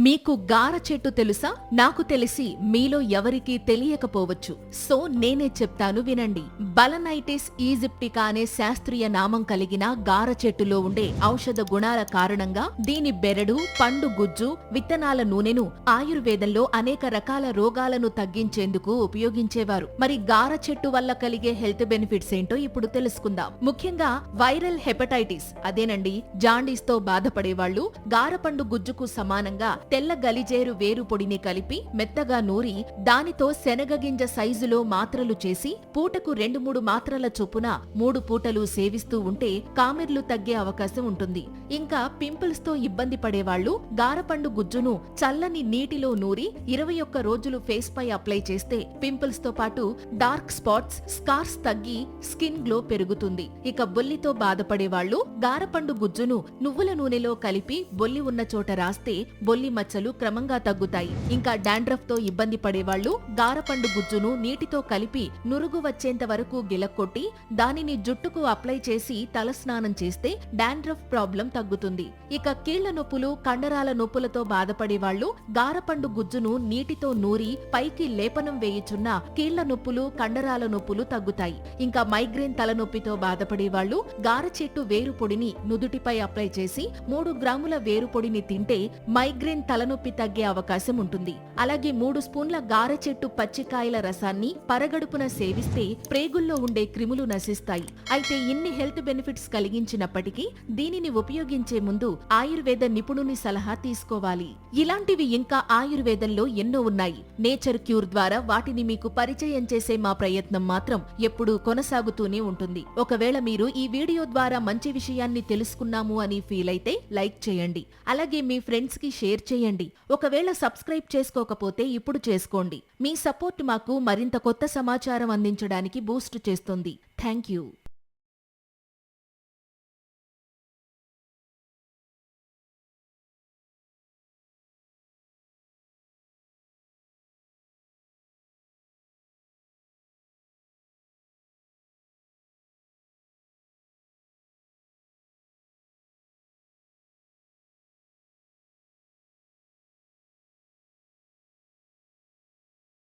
మీకు గార చెట్టు తెలుసా? నాకు తెలిసి మీలో ఎవరికీ తెలియకపోవచ్చు. సో నేనే చెప్తాను వినండి. బలనైటిస్ ఈజిప్టికా అనే శాస్త్రీయ నామం కలిగిన గార చెట్టులో ఉండే ఔషధ గుణాల కారణంగా దీని బెరడు, పండు గుజ్జు, విత్తనాల నూనెను ఆయుర్వేదంలో అనేక రకాల రోగాలను తగ్గించేందుకు ఉపయోగించేవారు. మరి గార చెట్టు వల్ల కలిగే హెల్త్ బెనిఫిట్స్ ఏంటో ఇప్పుడు తెలుసుకుందాం. ముఖ్యంగా వైరల్ హెపటైటిస్ అదేనండి జాండీస్ తో బాధపడేవాళ్లు గారపండు గుజ్జుకు సమానంగా తెల్ల గలిజేరు వేరు పొడిని కలిపి మెత్తగా నూరి దానితో శనగగింజ సైజులో మాత్రలు చేసి పూటకు 2-3 మాత్రల చొప్పున 3 పూటలు సేవిస్తూ ఉంటే కామెర్లు తగ్గే అవకాశం ఉంటుంది. ఇంకా పింపుల్స్ తో ఇబ్బంది పడేవాళ్లు గారపండు గుజ్జును చల్లని నీటిలో నూరి 21 రోజులు ఫేస్ పై అప్లై చేస్తే పింపుల్స్ తో పాటు డార్క్ స్పాట్స్, స్కార్స్ తగ్గి స్కిన్ గ్లో పెరుగుతుంది. ఇక బొల్లితో బాధపడేవాళ్లు గారపండు గుజ్జును నువ్వుల నూనెలో కలిపి బొల్లి ఉన్న చోట రాస్తే బొల్లి మచ్చలు క్రమంగా తగ్గుతాయి. ఇంకా డాండ్రఫ్ తో ఇబ్బంది పడేవాళ్లు గారపండు గుజ్జును నీటితో కలిపి నురుగు వచ్చేంత వరకు గిలక్కొట్టి దానిని జుట్టుకు అప్లై చేసి తలస్నానం చేస్తే డాండ్రఫ్ ప్రాబ్లం తగ్గుతుంది. ఇక కీళ్ల నొప్పులు, కండరాల నొప్పులతో బాధపడేవాళ్లు గారపండు గుజ్జును నీటితో నూరి పైకి లేపనం వేయుచున్న కీళ్ల నొప్పులు, కండరాల నొప్పులు తగ్గుతాయి. ఇంకా మైగ్రేన్ తలనొప్పితో బాధపడేవాళ్లు గార చెట్టు వేరు పొడిని నుదుటిపై అప్లై చేసి 3 గ్రాముల వేరు పొడిని తింటే మైగ్రేన్ తలనొప్పి తగ్గే అవకాశం ఉంటుంది. అలాగే 3 స్పూన్ల గార చెట్టు పచ్చికాయల రసాన్ని పరగడుపున సేవిస్తే ప్రేగుల్లో ఉండే క్రిములు నశిస్తాయి. అయితే ఇన్ని హెల్త్ బెనిఫిట్స్ కలిగించినప్పటికీ దీనిని ఉపయోగించే ముందు ఆయుర్వేద నిపుణుని సలహా తీసుకోవాలి. ఇలాంటివి ఇంకా ఆయుర్వేదంలో ఎన్నో ఉన్నాయి. నేచర్ క్యూర్ ద్వారా వాటిని మీకు పరిచయం చేసే మా ప్రయత్నం మాత్రం ఎప్పుడూ కొనసాగుతూనే ఉంటుంది. ఒకవేళ మీరు ఈ వీడియో ద్వారా మంచి విషయాన్ని తెలుసుకున్నాము అని ఫీల్ అయితే లైక్ చేయండి. అలాగే మీ ఫ్రెండ్స్ కి షేర్ చేయండి. ఒకవేళ సబ్స్క్రైబ్ చేసుకోకపోతే ఇప్పుడు చేసుకోండి. మీ సపోర్ట్ మాకు మరింత కొత్త సమాచారం అందించడానికి బూస్ట్ చేస్తుంది. Thank you.